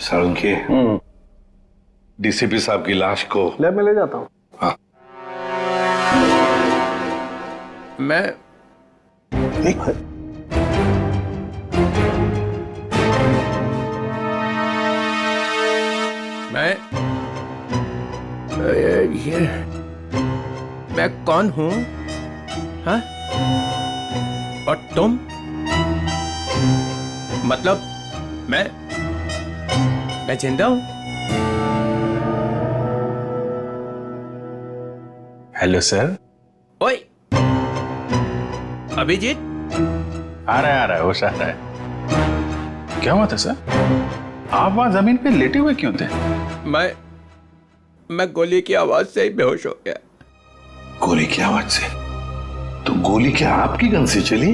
सारंगी, DCP साहब की लाश को लैब में ले जाता हूँ। हाँ। मैं ये मैं कौन हूँ? हाँ? और तुम? मतलब मैं जिंदा हूँ? Hello sir. ओए अभिजीत, आ रहा है होश आ रहा है। क्या हुआ था सर? आप वहां जमीन पे लेटे हुए क्यों थे? मैं गोली की आवाज से ही बेहोश हो गया। गोली की आवाज से? तो गोली क्या आपकी गन से चली?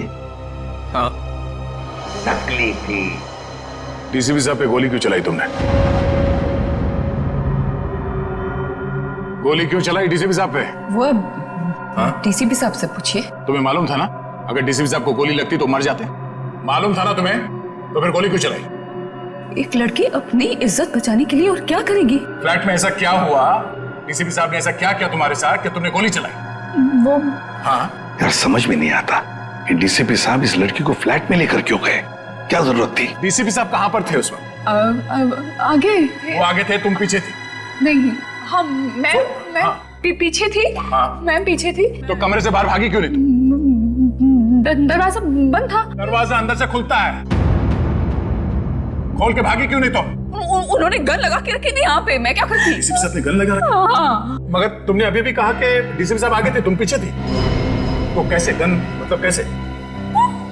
हाँ। नकली थी। डीसीपी साहब पे गोली क्यों चलाई तुमने? गोली क्यों चलाई डीसीपी साहब पे? वो डीसीपी साहब से पूछिए। तुम्हें मालूम था ना, अगर डीसीपी साहब को गोली लगती तो मर जाते। मालूम था ना तुम्हें, तो फिर गोली क्यों चलाई? एक लड़की अपनी इज्जत बचाने के लिए और क्या करेगी? फ्लैट में ऐसा क्या हुआ? डीसीपी साहब ने ऐसा क्या किया तुम्हारे साथ कि तुमने गोली चलाई? वो हाँ यार समझ में नहीं आता कि डीसीपी साहब इस लड़की को फ्लैट में लेकर क्यों गए? क्या जरूरत थी? डीसीपी साहब कहाँ पर थे उस वक्त? आगे वो आगे थे, तुम पीछे थी? नहीं, हम मैं हाँ। पीछे थी। हाँ। मैं पीछे थी। तो कमरे से बाहर भागी क्यों नहीं तुम? दरवाजा बंद था। दरवाजा अंदर से खुलता है, खोल के भागी क्यों नहीं तुम? उन्होंने गन लगा के रखी थी यहाँ पे, मैं क्या करती? डीसीपी साहब ने गन लगा रखी? हाँ। मगर तुमने अभी भी कहा कि डीसीपी साहब आगे थे, तुम पीछे थी। तो कैसे गन, मतलब कैसे?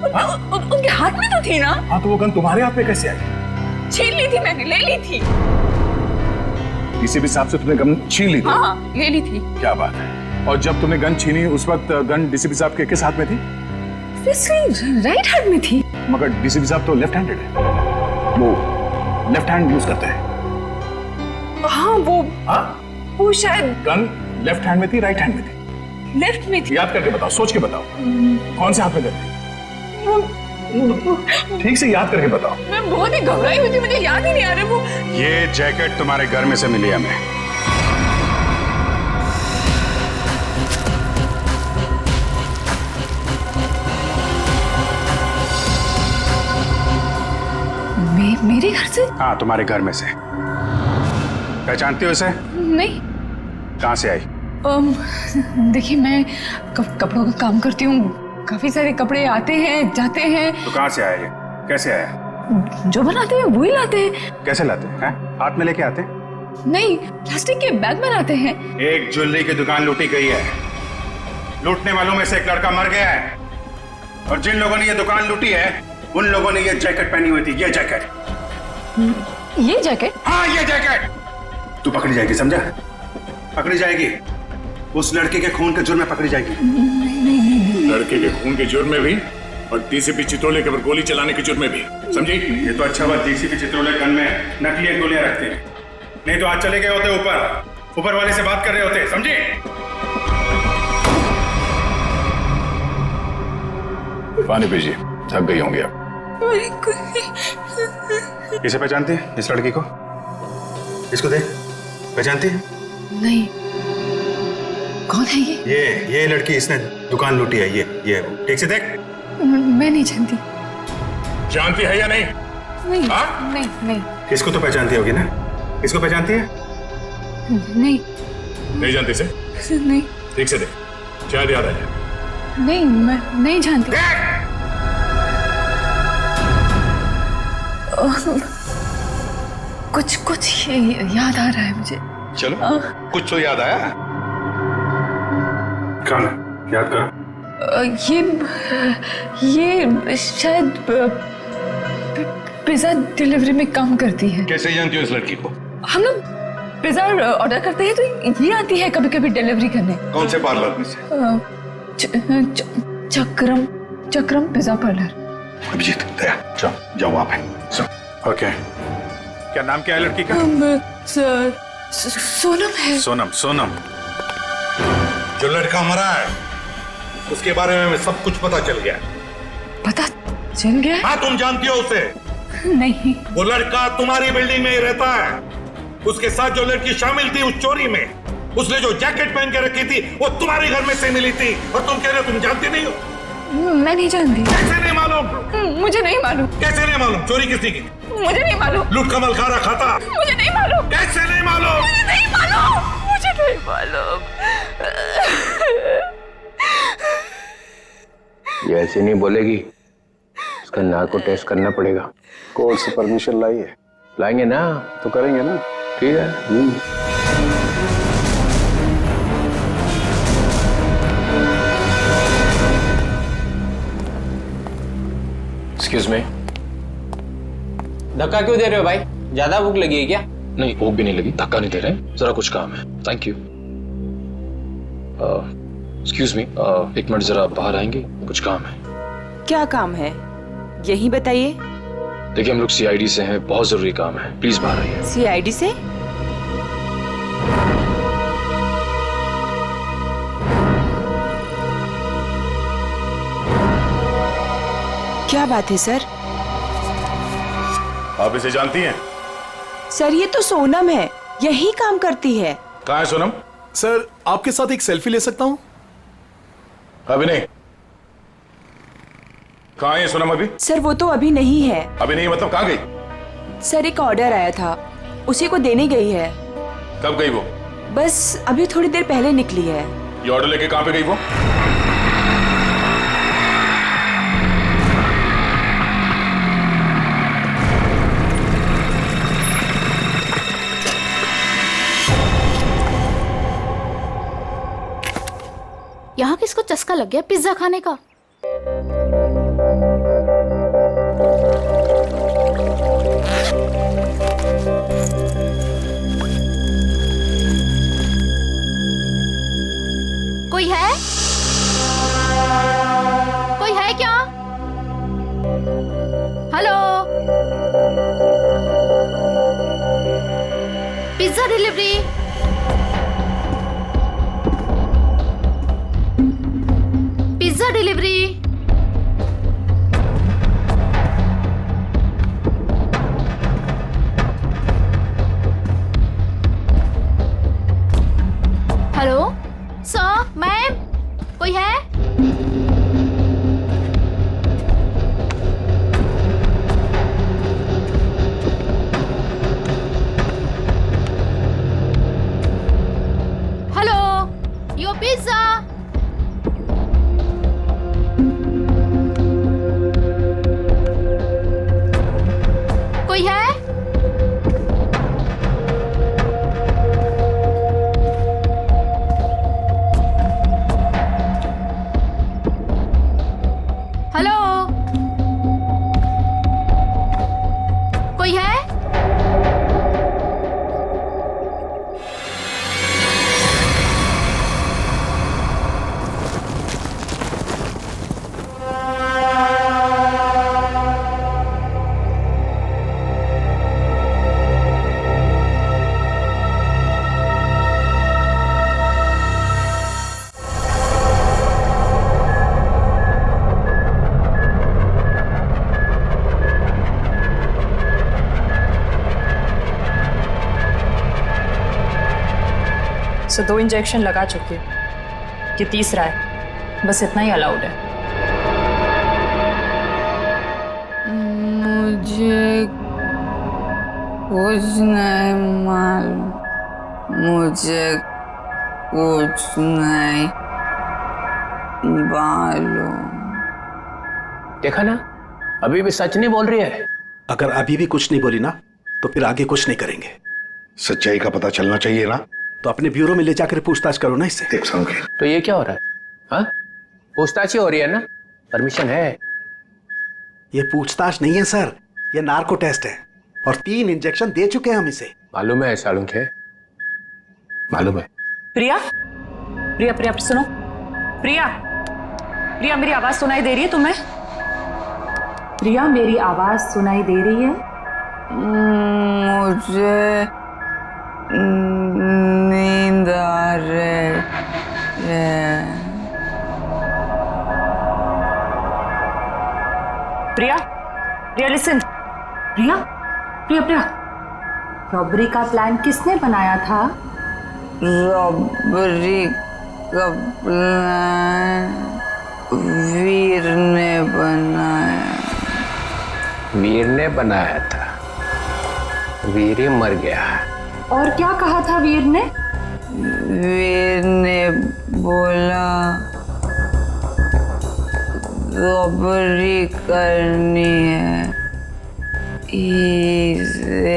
उनके हाथ में तो थी ना। हाँ तो वो गन तुम्हारे हाथ में कैसे आई? छीन ली थी मैंने, ले ली थी। डीसीपी साहब से तुमने गन छीन ली थी? हाँ, ले ली थी। क्या बात है। और जब तुमने गन छीनी उस वक्त गन डीसीपी साहब के किस हाथ में थी? राइट हैंड में थी। मगर डीसीपी साहब तो लेफ्ट हैंडेड है, वो लेफ्ट हैंड यूज करते हैं। हाँ वो शायद गन लेफ्ट हैंड में थी, राइट हैंड में थी? लेफ्ट में थी। याद करके बताओ, सोच के बताओ, कौन से हाथ में गन थी? ठीक से याद करके बताओ। मैं बहुत ही घबराई हुई थी, मुझे याद ही नहीं आ रहा वो। ये जैकेट तुम्हारे घर में से मिली हमें। मेरे घर से? हाँ तुम्हारे घर में से। पहचानती हो इसे? नहीं। कहाँ से आई? देखिए मैं कपड़ों का काम करती हूँ, काफी सारे कपड़े आते हैं जाते हैं। तो कहाँ से आया ये? कैसे आया? जो बनाते हैं वही लाते हैं। कैसे लाते हैं? हाथ में लेके आते हैं? नहीं, प्लास्टिक के बैग में लाते हैं। एक ज्वेलरी की दुकान लूटी गई है, लूटने वालों में से एक लड़का मर गया है, और जिन लोगों ने ये दुकान लूटी है उन लोगों ने ये जैकेट पहनी हुई थी। ये जैकेट। ये जैकेट? हाँ ये जैकेट। तू पकड़ी जाएगी, समझा? पकड़ी जाएगी, उस लड़के के खून के जुर्म में पकड़ी जाएगी। लड़के के खून के जुर्म में भी, और डीसीपी चित्रोले के ऊपर गोली चलाने के जुर्म में भी, समझी? ये तो अच्छा बात डीसीपी चित्रोले गन में नकली गोलियां रखते हैं, नहीं तो आज चले गए होते ऊपर वाले से बात कर रहे होते, समझी? पानी पीजिए, थक गई होंगी आप। किसे पहचानती है इस लड़की को? इसको देख, पहचानती है? नहीं। कौन है ये? ये लड़की, इसने दुकान लूटी है। ये ठीक से देख। मैं नहीं जानती। जानती है या नहीं? नहीं। हाँ? नहीं। इसको तो पहचानती होगी ना? इसको पहचानती है? नहीं जानती से? नहीं। ठीक से देख, शायद याद आ जाए। नहीं, मैं नहीं जानती। कुछ याद आ रहा है मुझे। चलो कुछ तो याद आया। कौन है? याद करो। ये शायद पिज्जा डिलीवरी में काम करती है। कैसे जानती हो इस लड़की को? हम लोग पिज्जा ऑर्डर करते हैं तो ये आती है कभी कभी डिलीवरी करने। कौन से पार्लर में से? चक्रम पिज्जा पार्लर। अभिजीत, दया, जाओ वहां पे। ओके, क्या नाम क्या है लड़की का? सोनम है। सोनम। जो लड़का मरा है उसके बारे में सब कुछ पता चल गया। पता चल गया? हाँ, तुम जानती हो उसे? नहीं। वो लड़का तुम्हारी बिल्डिंग में ही रहता है। उसके साथ जो लड़की शामिल थी उस चोरी में, उसने जो जैकेट पहन के रखी थी वो तुम्हारे घर में से मिली थी, और तुम कह रहे हो तुम जानती नहीं हो? मैं नहीं जानती। कैसे नहीं मालूम? मुझे नहीं मालूम। कैसे नहीं मालूम? चोरी किसने की? मुझे नहीं मालूम। लूट कमल खारा खाता? मुझे नहीं मालूम। कैसे नहीं मालूम? मुझे नहीं मालूम। मुझे नहीं मालूम। ये ऐसे नहीं बोलेगी, इसका नार्को टेस्ट करना पड़ेगा। कोर्ट से परमिशन लाइए। लाएंगे ना तो करेंगे ना। ठीक है। Excuse me. धक्का क्यों दे रहे हो भाई? ज्यादा भूख लगी है क्या? नहीं, भूख भी नहीं लगी, धक्का नहीं दे रहे, जरा कुछ काम है। Thank you. एक्सक्यूज मी, एक मिनट जरा बाहर आएंगे, कुछ काम है। क्या काम है यही बताइए। देखिए हम लोग सीआईडी से हैं, बहुत जरूरी काम है, प्लीज बाहर आइए। सीआईडी से? क्या बात है सर? आप इसे जानती हैं? सर ये तो सोनम है, यही काम करती है। कहाँ है सोनम? सर आपके साथ एक सेल्फी ले सकता हूँ? अभी नहीं। कहाँ है सोनम अभी? सर वो तो अभी नहीं है। अभी नहीं मतलब कहाँ गई? सर एक ऑर्डर आया था, उसी को देने गई है। कब गई वो? बस अभी थोड़ी देर पहले निकली है। ये ऑर्डर लेके कहाँ पे गई वो? यहाँ किसको चस्का लग गया पिज्जा खाने का? कोई है? कोई है क्या? Hello, pizza delivery. Pizza delivery. Hello sir, ma'am, कोई है? हेलो, यो पिज्जा। कोई है? हेलो, कोई है? सो 2 इंजेक्शन लगा चुकी हूँ, ये तीसरा है, बस इतना ही अलाउड है। मुझे कुछ नहीं मालूम, मुझे कुछ नहीं मालूम। देखा ना, अभी भी सच नहीं बोल रही है। अगर अभी भी कुछ नहीं बोली ना तो फिर आगे कुछ नहीं करेंगे। सच्चाई का पता चलना चाहिए ना। तो अपने ब्यूरो में ले जाकर पूछताछ करो ना इससे। देख संकेत, तो ये क्या हो रहा है? हाँ, पूछताछ ही हो रही है ना, परमिशन है। ये पूछताछ नहीं है सर, ये नार्को टेस्ट है, और 3 इंजेक्शन दे चुके हैं हम इसे। मालूम है सालुंख है, मालूम है। प्रिया, प्रिया, प्रिया सुनो, प्रिया, प्रिया मेरी आवाज सुनाई दे रही है तुम्हें? प्रिया मेरी आवाज सुनाई दे रही है? मुझे नींद आ रही है। प्रिया, प्रिया लिसन, प्रिया प्रिया प्रिया, रॉबरी का प्लान किसने बनाया था? रॉबरी का प्लान वीर ने बनाया। वीर ने बनाया था? वीर ही मर गया। और क्या कहा था वीर ने? वीर ने बोला रॉबरी करनी है, इसे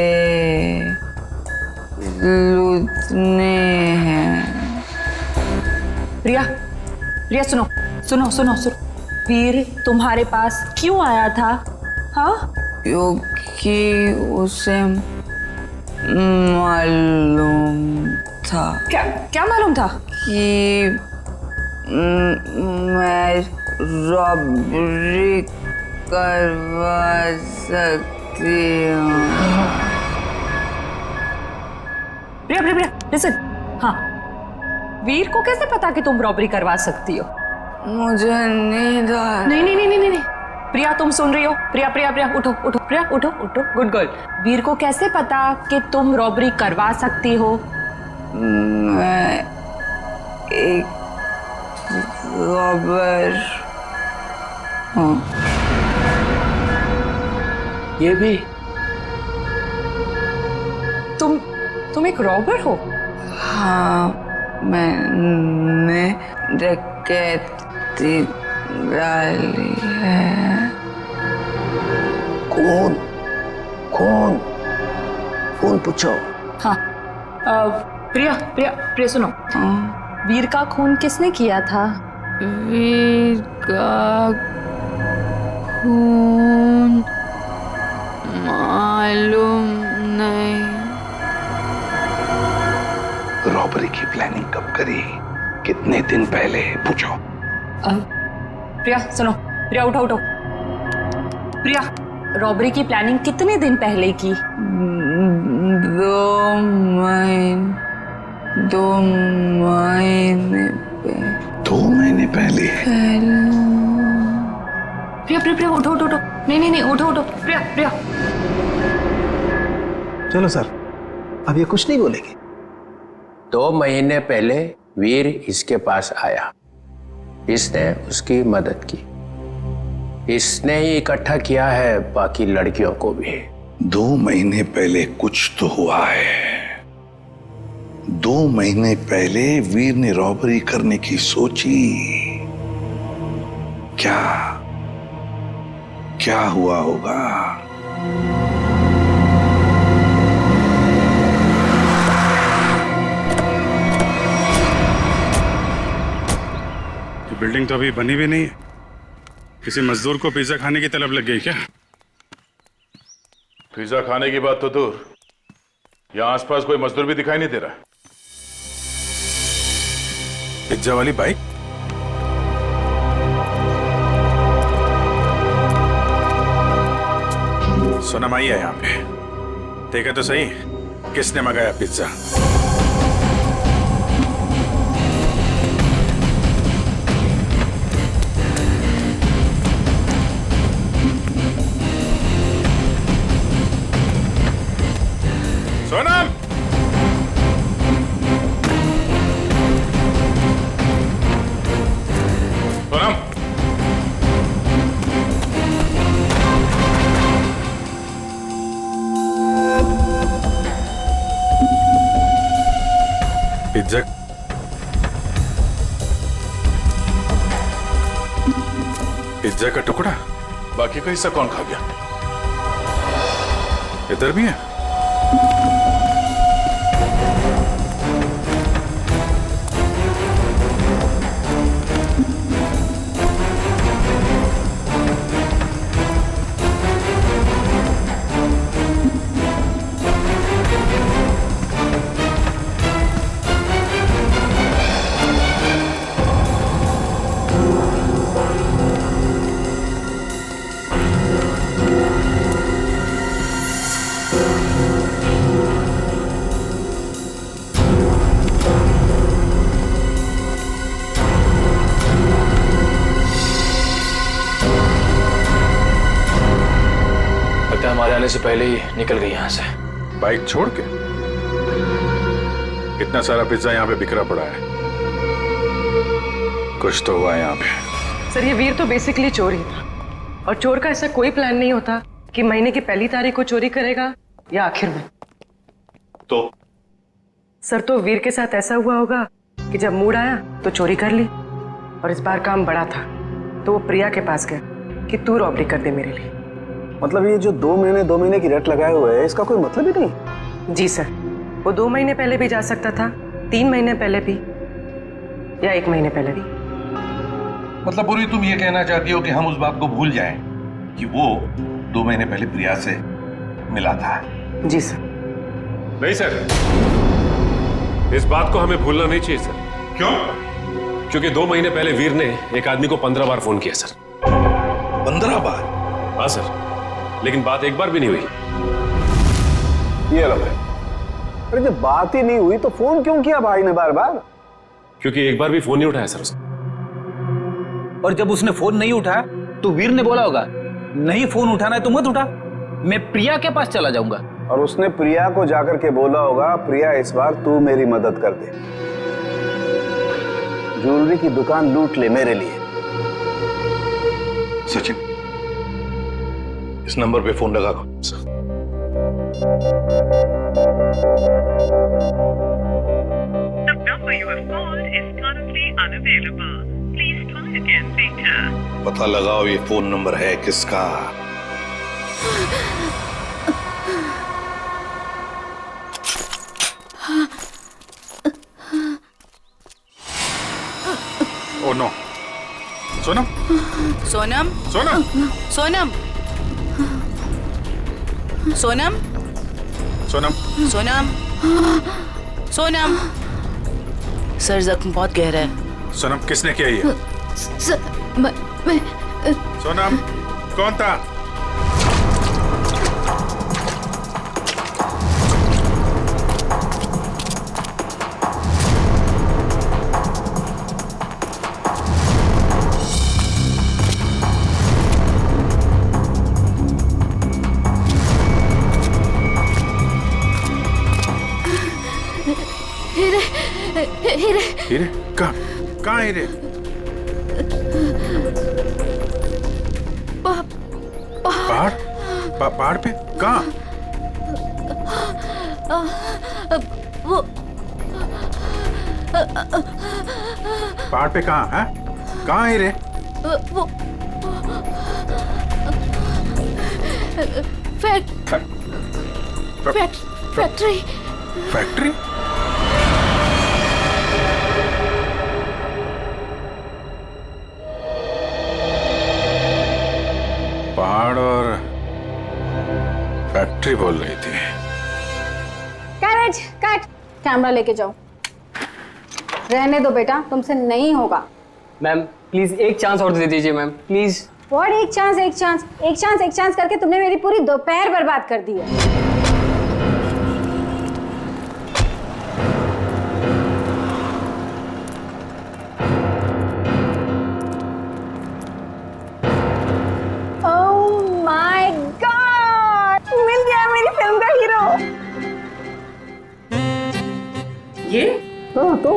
लूटने हैं। प्रिया प्रिया, सुनो सुनो सुनो सुनो, वीर तुम्हारे पास क्यों आया था? हाँ, क्योंकि उसे मालूम था। क्या क्या मालूम था? कि मैं रॉबरी करवा सकती हूँ। प्रिया प्रिया प्रिया, लिसन। हाँ, वीर को कैसे पता कि तुम रॉबरी करवा सकती हो? मुझे नींद आ नहीं नहीं नहीं नहीं नहीं, प्रिया तुम सुन रही हो? प्रिया प्रिया प्रिया, उठो उठो, प्रिया उठो उठो, गुड गर्ल। वीर को कैसे पता कि तुम रॉबरी करवा सकती हो? मैं एक रॉबर हूँ। ये भी? तुम एक रॉबर हो? हाँ, मैंने डकैती डाली है। कौन कौन कौन पूछो? हाँ, प्रिया प्रिया प्रिया, सुनो। वीर का खून किसने किया था? वीर का खून मालूम नहीं। रॉबरी की प्लानिंग कब करी? कितने दिन पहले? पूछो। प्रिया सुनो, प्रिया उठो उठो। प्रिया, रॉबरी की प्लानिंग कितने दिन पहले की? 2 महीने पहले। 2 महीने पहले? प्रिया प्रिया प्रिया, उठो उठो उठो। नहीं नहीं नहीं, उठो उठो, प्रिया प्रिया। चलो सर, अब ये कुछ नहीं बोलेगी। 2 महीने पहले वीर इसके पास आया, इसने उसकी मदद की, इसने ही इकट्ठा किया है बाकी लड़कियों को भी। 2 महीने पहले कुछ तो हुआ है। 2 महीने पहले वीर ने रॉबरी करने की सोची। क्या क्या हुआ होगा? बिल्डिंग तो अभी बनी भी नहीं है। किसी मजदूर को पिज्जा खाने की तलब लग गई क्या? पिज्जा खाने की बात तो दूर, यहाँ आसपास कोई मजदूर भी दिखाई नहीं दे रहा। पिज्जा वाली बाइक? सोनम आई है यहाँ पे। देखा तो सही, किसने मंगाया pizza? Sonam! Sonam! Pizza pizza का टुकड़ा? बाकी का हिस्सा कौन खा गया? इधर भी है। होने से पहले ही निकल गई यहाँ से। बाइक छोड़ के? इतना सारा पिज्जा यहाँ पे बिखरा पड़ा है, कुछ तो हुआ यहाँ पे। सर ये वीर तो बेसिकली चोर ही था, और चोर का ऐसा कोई प्लान नहीं होता कि महीने की पहली तारीख को चोरी करेगा या आखिर में। तो सर तो वीर के साथ ऐसा हुआ होगा कि जब मूड आया तो चोरी कर ली, और इस बार काम बड़ा था तो वो प्रिया के पास गया कि तू रॉबरी कर दे मेरे लिए। मतलब ये जो 2 महीने की रेट लगाए हुए है, इसका कोई मतलब ही नहीं? जी सर, वो 2 महीने पहले भी जा सकता था, 3 महीने पहले भी, या 1 महीने पहले भी। मतलब पूरी तुम ये कहना चाहती हो कि हम उस बात को भूल जाएं कि वो 2 महीने पहले प्रिया से मिला था? जी सर। नहीं सर, इस बात को हमें भूलना नहीं चाहिए सर। क्यों? क्योंकि 2 महीने पहले वीर ने एक आदमी को 15 बार फोन किया सर। 15 बार? हाँ सर, लेकिन बात एक बार भी नहीं हुई। ये लो भाई। अरे जब बात ही नहीं हुई तो फोन क्यों किया भाई ने बार बार? क्योंकि एक बार भी फोन नहीं उठाया सर उसने। और जब उसने फोन नहीं उठाया तो वीर ने बोला होगा नहीं फोन उठाना है तो मत उठा, मैं प्रिया के पास चला जाऊंगा। और उसने प्रिया को जाकर के बोला होगा प्रिया इस बार तू मेरी मदद कर दे, ज्वेलरी की दुकान लूट ले मेरे लिए। सचिन, इस नंबर पे फोन लगा दो। पता लगाओ ये फोन नंबर है किसका। Oh no, Sonam Sonam Sonam Sonam Sonam Sonam Sonam Sonam. Sir जख्म बहुत गहरा है। सोनम किसने किया ये? मैं सोनम कौन था? हीरे हीरे? कहाँ हीरे? पहाड़? पहाड़ पे? कहाँ? वो पहाड़ पे कहाँ है? कहाँ हीरे? वो फैक्ट्री। फैक्ट्री? पहाड़ और फैक्ट्री बोल रही थी। कैरेज कट, कैमरा लेके जाओ। रहने दो बेटा, तुमसे नहीं होगा। मैम प्लीज एक चांस और दे दीजिए मैम, प्लीज। व्हाट एक चांस करके तुमने मेरी पूरी दोपहर बर्बाद कर दी है। ये तो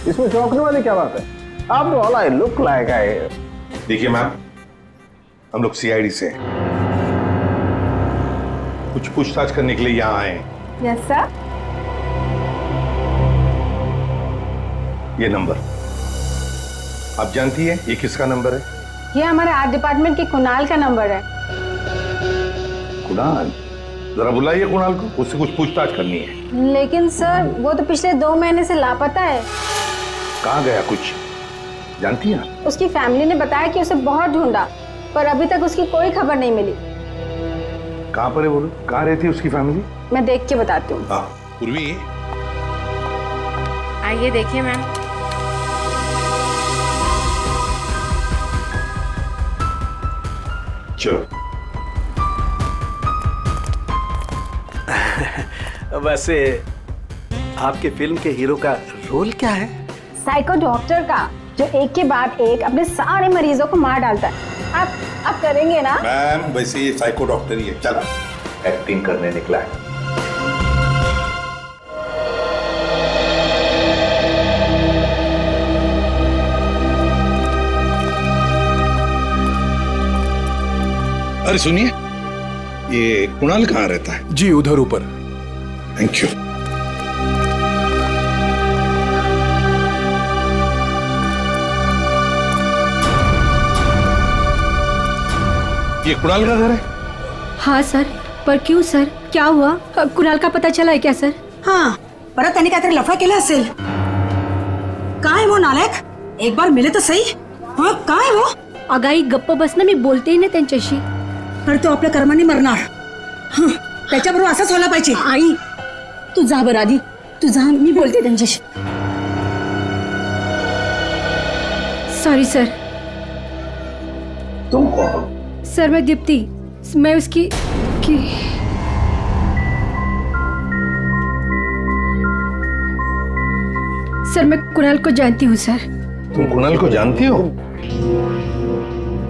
इसमें चौंकने वाली क्या बात है? आप तो all I look like I. देखिए मैम, हम लोग सीआईडी से हैं। कुछ पूछताछ करने के लिए यहाँ आए हैं। Yes sir. ये नंबर आप जानती है ये किसका नंबर है? ये हमारे आर्ट डिपार्टमेंट के कुणाल का नंबर है। कुणाल? जरा बुलाइए कुणाल को, उससे कुछ पूछताछ करनी है। लेकिन सर वो तो पिछले 2 महीने से लापता है। कहाँ गया कुछ जानती हैं? उसकी फैमिली ने बताया कि उसे बहुत ढूंढा, पर अभी तक उसकी कोई खबर नहीं मिली। कहाँ पर है बोलो? कहाँ रहती है उसकी फैमिली? मैं देख के बताती हूँ। हाँ पूर्वी, आइए देखिए मैम। चलो। वैसे आपके फिल्म के हीरो का रोल क्या है? साइको डॉक्टर का, जो एक के बाद एक अपने सारे मरीजों को मार डालता है। आप आप करेंगे ना? मैम वैसे ये साइको डॉक्टर ही है, चला एक्टिंग करने निकला है। अरे सुनिए, ये कुणाल कहाँ रहता है? जी उधर ऊपर। Thank you. ये कुणाल का घर है? हाँ सर, पर क्यों सर, क्या हुआ? कुणाल का पता चला है क्या सर? हाँ, परत त्यांनी काहीतरी लफडा केला असेल. काय वो नालायक, एक बार मिले तो सही. हाँ, काय वो? अगाई गप्प बस ना, मी बोलते ही ना त्यांच्याशी. तर तो आपल्या कर्माने मरणार. त्याच्याबरोबर असंच व्हायला पाहिजे. आई, तू जा बरं आधी, तू जा, मी बोलते त्यांच्याशी. Sorry sir. तुम कौन? सर मैं दीप्ति, मैं उसकी सर मैं कुणाल को जानती हूँ सर. तुम कुणाल को जानती हो?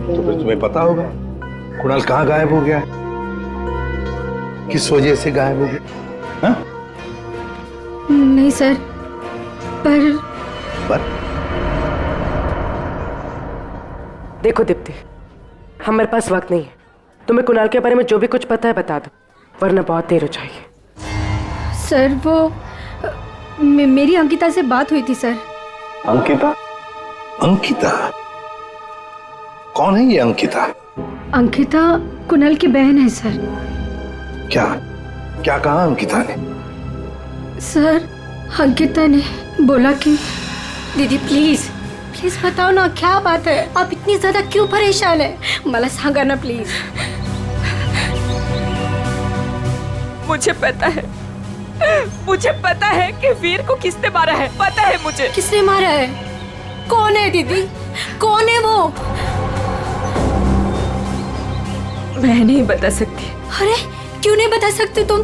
तो फिर तुम्हें पता होगा कुणाल कहाँ गायब हो गया, किस वजह से गायब हो गया? हाँ? नहीं सर, पर देखो दीप्ति, हमारे पास वक्त नहीं है. तुम्हें कुणाल के बारे में जो भी कुछ पता है बता दो, वरना बहुत देर हो जाएगी. सर वो मेरी अंकिता से बात हुई थी सर. अंकिता? अंकिता कौन है ये अंकिता? अंकिता कुणाल की बहन है सर. क्या क्या कहा अंकिता ने? सर अंकिता ने बोला कि दीदी प्लीज प्लीज बताओ ना, क्या बात है, आप इतनी ज्यादा क्यों परेशान है, मला सांगा ना प्लीज. मुझे पता है कि वीर को किसने मारा है. पता है मुझे. किसने मारा है? कौन है दीदी, कौन है वो? मैं नहीं बता सकती. अरे क्यों नहीं बता सकते तुम?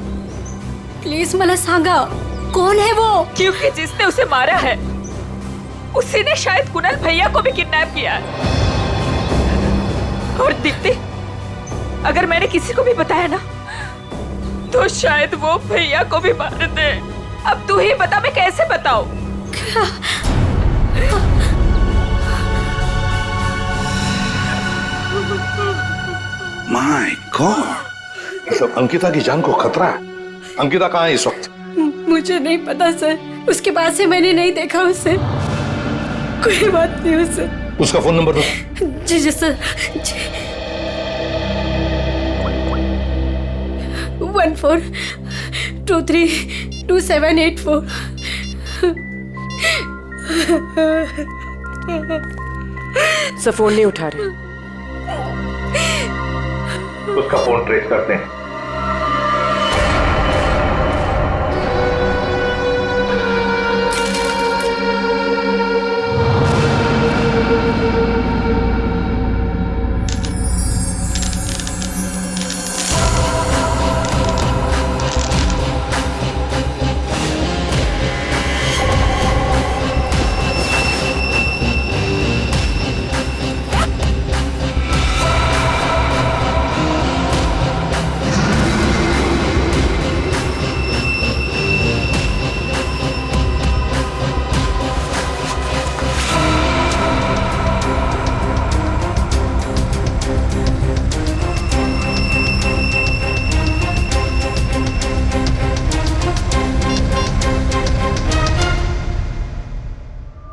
प्लीज मला सांगा, कौन है वो? क्योंकि जिसने उसे मारा है उसी ने शायद कुणाल भैया को भी किडनैप किया है. और दीप्ति, अगर मैंने किसी को भी बताया ना तो शायद वो भैया को भी मार दे. अब तू ही बता, मैं कैसे बताऊं? माय गॉड, मतलब अंकिता की जान को खतरा है. अंकिता कहाँ है इस वक्त? मुझे नहीं पता सर, उसके बाद से मैंने नहीं देखा उसे. कोई बात नहीं उसे. उसका फोन नंबर दो. जी जी सर. 14232784. सब फोन नहीं उठा रहे. उसका फोन ट्रेस करते हैं.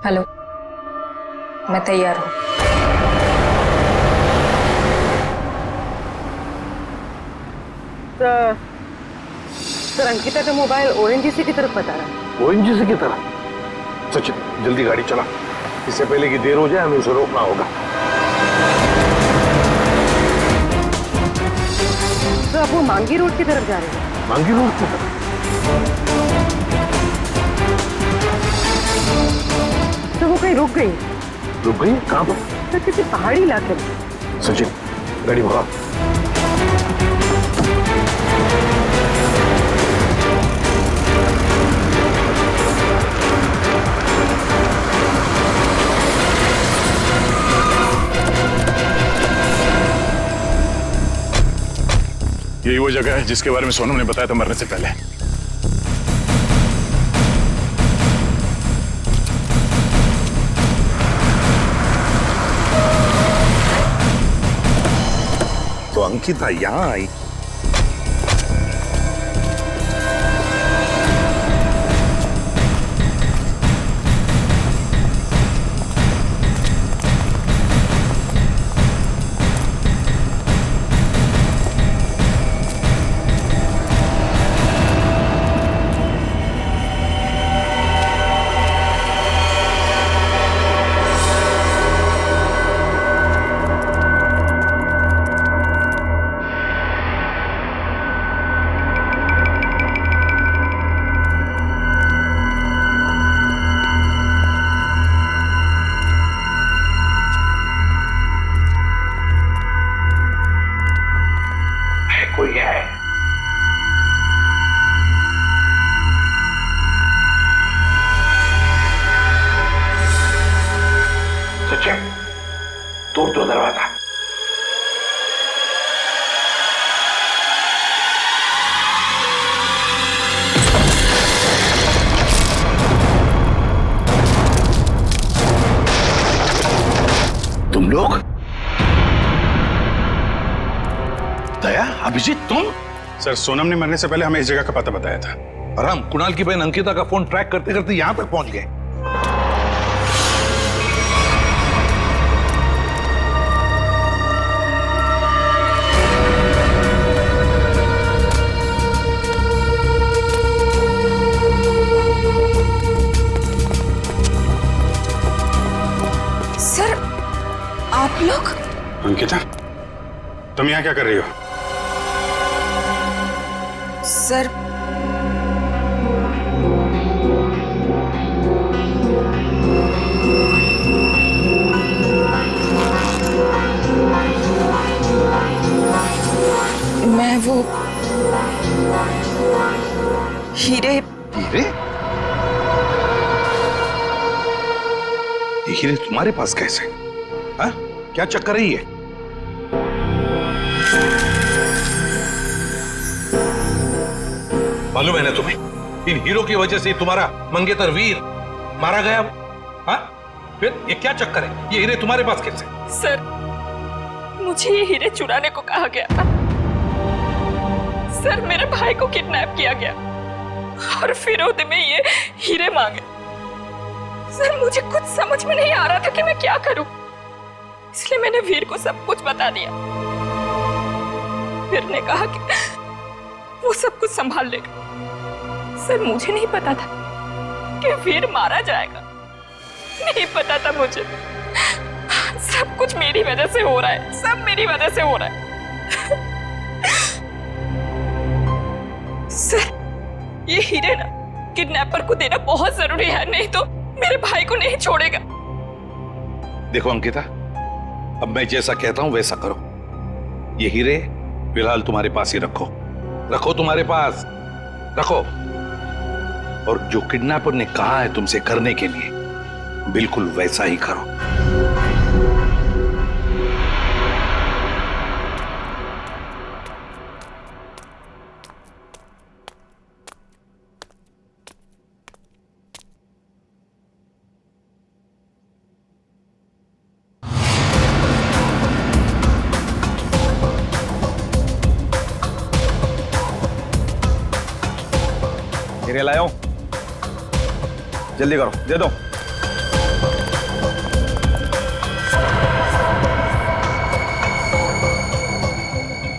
हेलो, मैं तैयार हूँ. सर अंकिता का मोबाइल ओएनजीसी की तरफ बता रहा है. ओएनजीसी की तरफ? सचिन जल्दी गाड़ी चला, इससे पहले कि देर हो जाए हमें उसे रोकना होगा. तो आप वो मांगी रोड की तरफ जा रहे हैं? मांगी रोड की तरफ? तो वो कहीं रुक गई? रुक गई? कहाँ पर? तो किसी पहाड़ी इलाके में. सचिन गाड़ी भगा. यही वो जगह है जिसके बारे में सोनम ने बताया था मरने से पहले। तो अंकिता यहाँ आई। कोई है? सचिन, तोड़ दो दरवाजा। तुम लोग? दया, अभिजीत, तुम? सर, सोनम ने मरने से पहले हमें इस जगह का पता बताया था और हम कुणाल की बहन अंकिता का फोन ट्रैक करते करते यहां तक पहुंच गए। सर, आप लोग? अंकिता, तुम यहाँ क्या कर रही हो? सर, मैं वो हीरे। हीरे? ये हीरे तुम्हारे पास कैसे? हाँ? क्या चक्कर है ये? मालूम है ना तुम्हें, इन हीरो की वजह से तुम्हारा मंगेतर वीर मारा गया। हाँ? फिर ये क्या चक्कर है? ये हीरे तुम्हारे पास कैसे? सर, मुझे ये हीरे चुराने को कहा गया था। सर, मेरे भाई को किडनैप किया गया और फिरौती में ये हीरे मांगे। सर, मुझे कुछ समझ में नहीं आ रहा था कि मैं क्या करूं, इसलिए मैंने वीर को सब कुछ बता दिया। वीर ने कहा कि वो सब कुछ संभाल लेगा। सर, मुझे नहीं पता था कि वीर मारा जाएगा, नहीं पता था मुझे। सब कुछ मेरी वजह से हो रहा है, सब मेरी वजह से हो रहा है। सर, ये हीरे ना किडनैपर को देना बहुत जरूरी है, नहीं तो मेरे भाई को नहीं छोड़ेगा। देखो अंकिता, अब मैं जैसा कहता हूं वैसा करो। ये हीरे फिलहाल तुम्हारे पास ही रखो, रखो तुम्हारे पास रखो। और जो किडनैपर ने कहा है तुमसे करने के लिए, बिल्कुल वैसा ही करो। हीरे लाओ, जल्दी करो, दे दो।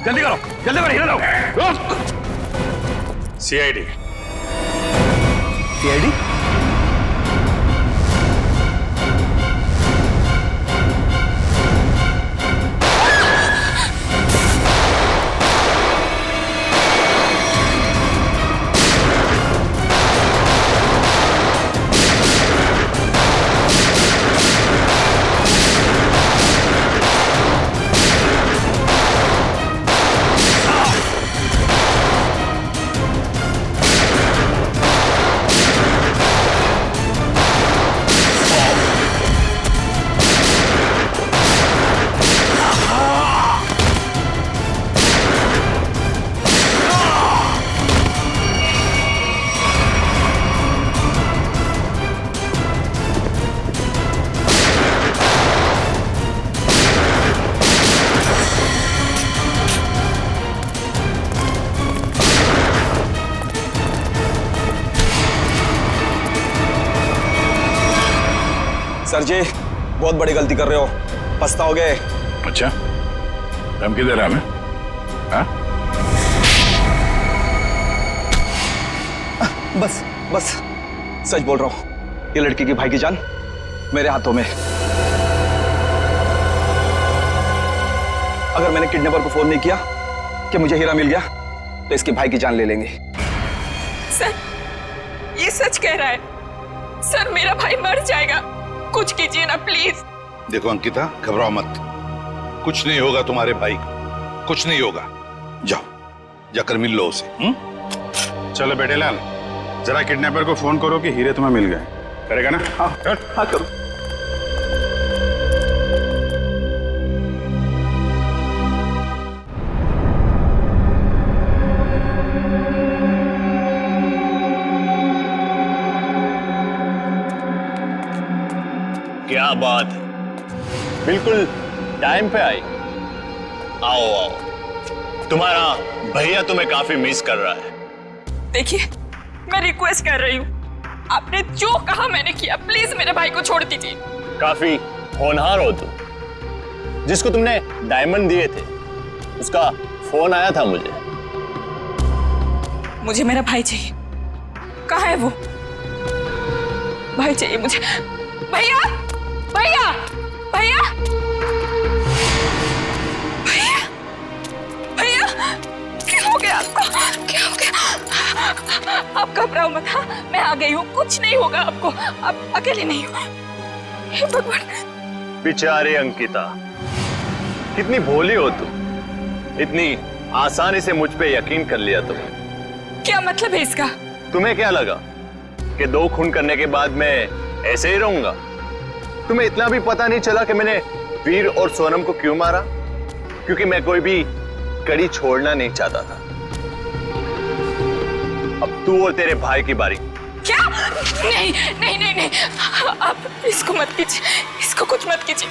जल्दी करो, जल्दी करो, हीरे लाओ। सीआईडी। सीआईडी? सर जी बहुत बड़ी गलती कर रहे हो, पछताओगे। अच्छा, धमकी दे रहा है हमें? हाँ? बस बस सच बोल रहा हूं, ये लड़की की भाई की जान मेरे हाथों में। अगर मैंने किडनैपर को फोन नहीं किया कि मुझे हीरा मिल गया तो इसके भाई की जान ले लेंगे। सर ये सच कह रहा है। सर मेरा भाई मर जाएगा, कुछ कीजिए ना प्लीज। देखो अंकिता, घबराओ मत, कुछ नहीं होगा तुम्हारे भाई को, कुछ नहीं होगा। जाओ जाकर मिल लो उसे। चलो बेटे लाल, जरा किडनैपर को फोन करो कि हीरे तुम्हें मिल गए। करेगा ना? हाँ हाँ करो। क्या बात है, बिल्कुल टाइम पे आई। आओ आओ, तुम्हारा भैया तुम्हें काफी मिस कर रहा है। देखिए मैं रिक्वेस्ट कर रही हूँ, आपने जो कहा मैंने किया, प्लीज मेरे भाई को छोड़ दीजिए। काफी होनहार हो तुम। जिसको तुमने डायमंड दिए थे उसका फोन आया था मुझे। मुझे मेरा भाई चाहिए। कहाँ है वो? भाई चाहिए मुझे। भैया भैया भैया भैया भैया, क्या हो गया आपको? क्या हो गया? आप घबराओ मत। हाँ मैं आ गई हूँ, कुछ नहीं होगा आपको, आप अकेले नहीं हो। हे भगवान। बेचारे अंकिता, कितनी भोली हो तुम, इतनी आसानी से मुझ पे यकीन कर लिया तुमने। क्या मतलब है इसका? तुम्हें क्या लगा कि 2 खून करने के बाद मैं ऐसे ही रहूंगा? तुम्हें इतना भी पता नहीं चला कि मैंने वीर और सोनम को क्यों मारा? क्योंकि मैं कोई भी कड़ी छोड़ना नहीं चाहता था। अब तू और तेरे भाई की बारी। क्या? नहीं नहीं नहीं नहीं, आप इसको मत कीजिए, इसको कुछ मत कीजिए।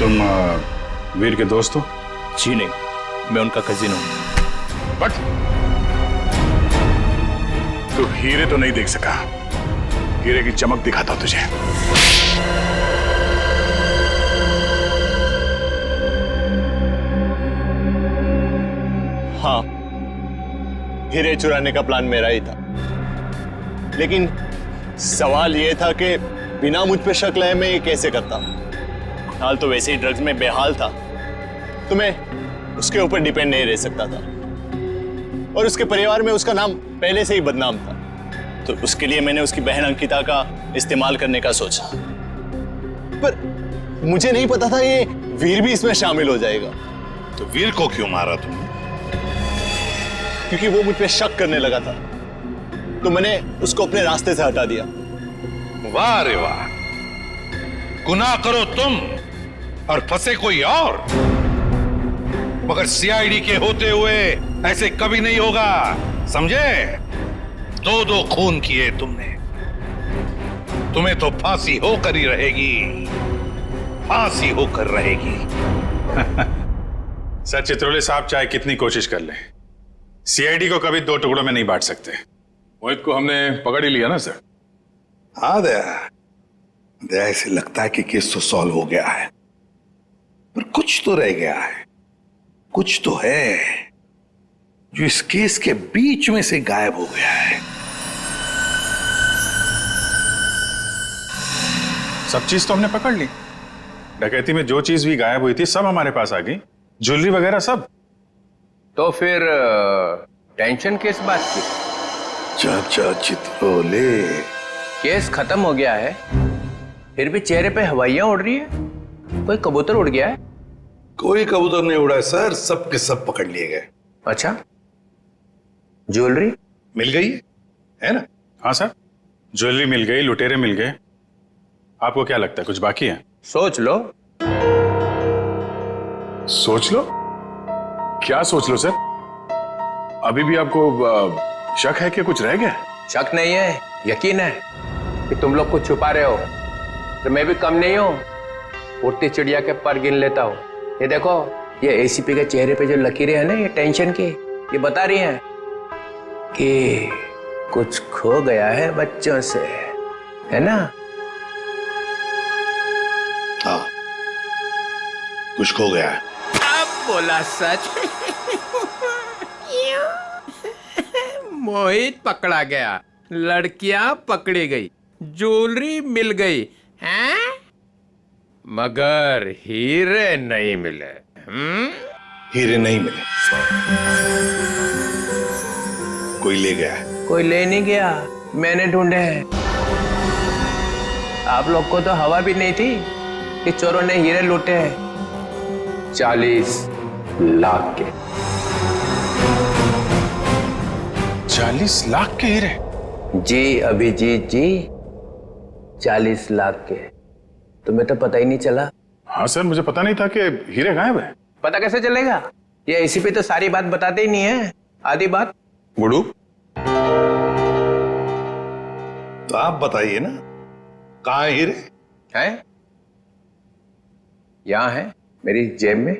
तुम वीर के दोस्त हो? जी नहीं, मैं उनका कजिन हूं। बट तू हीरे तो नहीं देख सका। हीरे की चमक दिखाता तुझे। हाँ, हीरे चुराने का प्लान मेरा ही था, लेकिन सवाल यह था कि बिना मुझ पे शक लाए मैं ये कैसे करता। हाल तो वैसे ही ड्रग्स में बेहाल था, तो मैं उसके ऊपर डिपेंड नहीं रह सकता था, और उसके परिवार में उसका नाम पहले से ही बदनाम था। तो उसके लिए मैंने उसकी बहन अंकिता का इस्तेमाल करने का सोचा, पर मुझे नहीं पता था ये वीर भी इसमें शामिल हो जाएगा। तो वीर को क्यों मारा तुमने? क्योंकि वो मुझ पे शक करने लगा था, तो मैंने उसको अपने रास्ते से हटा दिया। वाह रे वाह, गुनाह करो तुम और फंसे कोई और, मगर सीआईडी के होते हुए ऐसे कभी नहीं होगा, समझे? 2 खून किए तुमने, तुम्हें तो फांसी होकर ही रहेगी, फांसी होकर रहेगी। सर चित्रोले साहब चाहे कितनी कोशिश कर ले, सीआईडी को कभी 2 टुकड़ों में नहीं बांट सकते। मोहित को हमने पकड़ ही लिया ना सर। हाँ दया, ऐसे लगता है कि केस तो सॉल्व हो गया है, पर कुछ तो रह गया है, कुछ तो है जो इस केस के बीच में से गायब हो गया है। सब चीज तो हमने पकड़ ली, डकैती में जो चीज भी गायब हुई थी सब हमारे पास आ गई, ज्वेलरी वगैरह सब। तो फिर टेंशन किस बात की? चाचा चित्रोले, केस खत्म हो गया है, फिर भी चेहरे पे हवाइयां उड़ रही है। कोई कबूतर उड़ गया है? कोई कबूतर नहीं उड़ा है सर, सब के सब पकड़ लिए गए। अच्छा, ज्वेलरी मिल गई है ना? हाँ सर, ज्वेलरी मिल गई, लुटेरे मिल गए। आपको क्या लगता है कुछ बाकी है? सोच लो। सोच लो? क्या सोच लो सर? अभी भी आपको शक है कि कुछ रह गया? शक नहीं है, यकीन है कि तुम लोग कुछ छुपा रहे हो। तो मैं भी कम नहीं हूं, उड़ती चिड़िया के पर गिन लेता हूं। ये देखो, ये एसीपी के चेहरे पे जो लकीरें हैं ना, ये टेंशन की, ये बता रही हैं कि कुछ खो गया है बच्चों से, है ना? हाँ, कुछ खो गया है। अब बोला सच। मोहित पकड़ा गया, लड़कियां पकड़ी गई, ज्वेलरी मिल गई, हैं? मगर हीरे नहीं मिले। हीरे नहीं मिले, कोई ले गया है। कोई ले नहीं गया, मैंने ढूंढे हैं। आप लोग को तो हवा भी नहीं थी कि चोरों ने हीरे लूटे हैं। 40 लाख के। 40 लाख के हीरे? जी अभिजीत जी, 40 लाख के। तुम्हें तो पता ही नहीं चला। हाँ सर, मुझे पता नहीं था कि हीरे गायब है। पता कैसे चलेगा? ये एसीपी तो सारी बात बताते ही नहीं है, आधी बात। गुडू, तो आप बताइए ना, कहाँ है हीरे? हैं? यहां है, मेरी जेब में।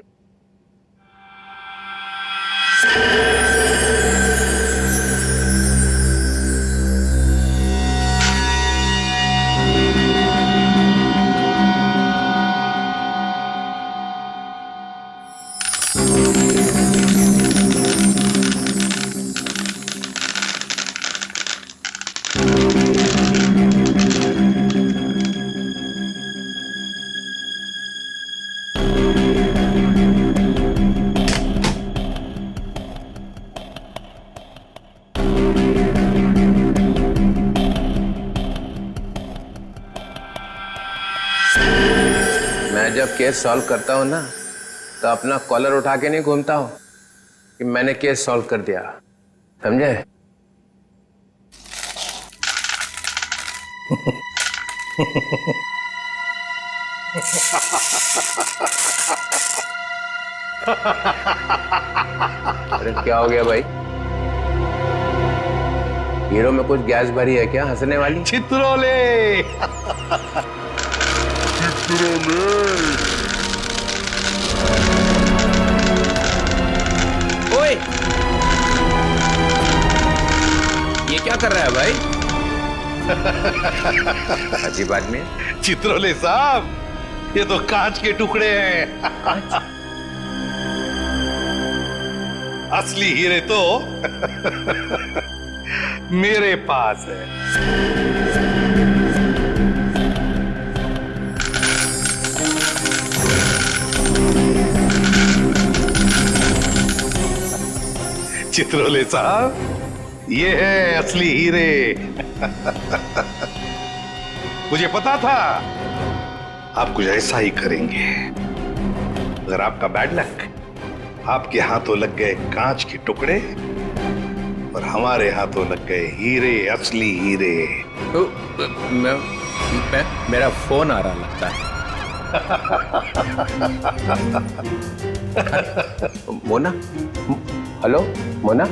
मैं जब केस सॉल्व करता हूं ना, तो अपना कॉलर उठा के नहीं घूमता हूं कि मैंने केस सॉल्व कर दिया, समझे? अरे क्या हो गया भाई? हीरो में कुछ गैस भरी है क्या हंसने वाली? चित्रोले। ओए, ये क्या कर रहा है भाई? अजीब आदमी है। चित्रोले साहब, ये तो कांच के टुकड़े हैं। असली हीरे तो मेरे पास है। चित्रोले साहब, ये है असली हीरे। मुझे पता था आप कुछ ऐसा ही करेंगे। अगर आपका बैड लक, आपके हाथों लग गए कांच के टुकड़े और हमारे हाथों लग गए हीरे, असली हीरे। मेरा फोन आ रहा लगता है। मोना, हेलो मोना,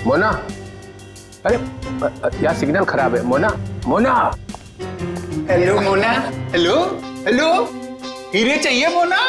मोना, अरे यार सिग्नल खराब है। Mona, Mona, hello Mona, hello hello, हीरे चाहिए मोना?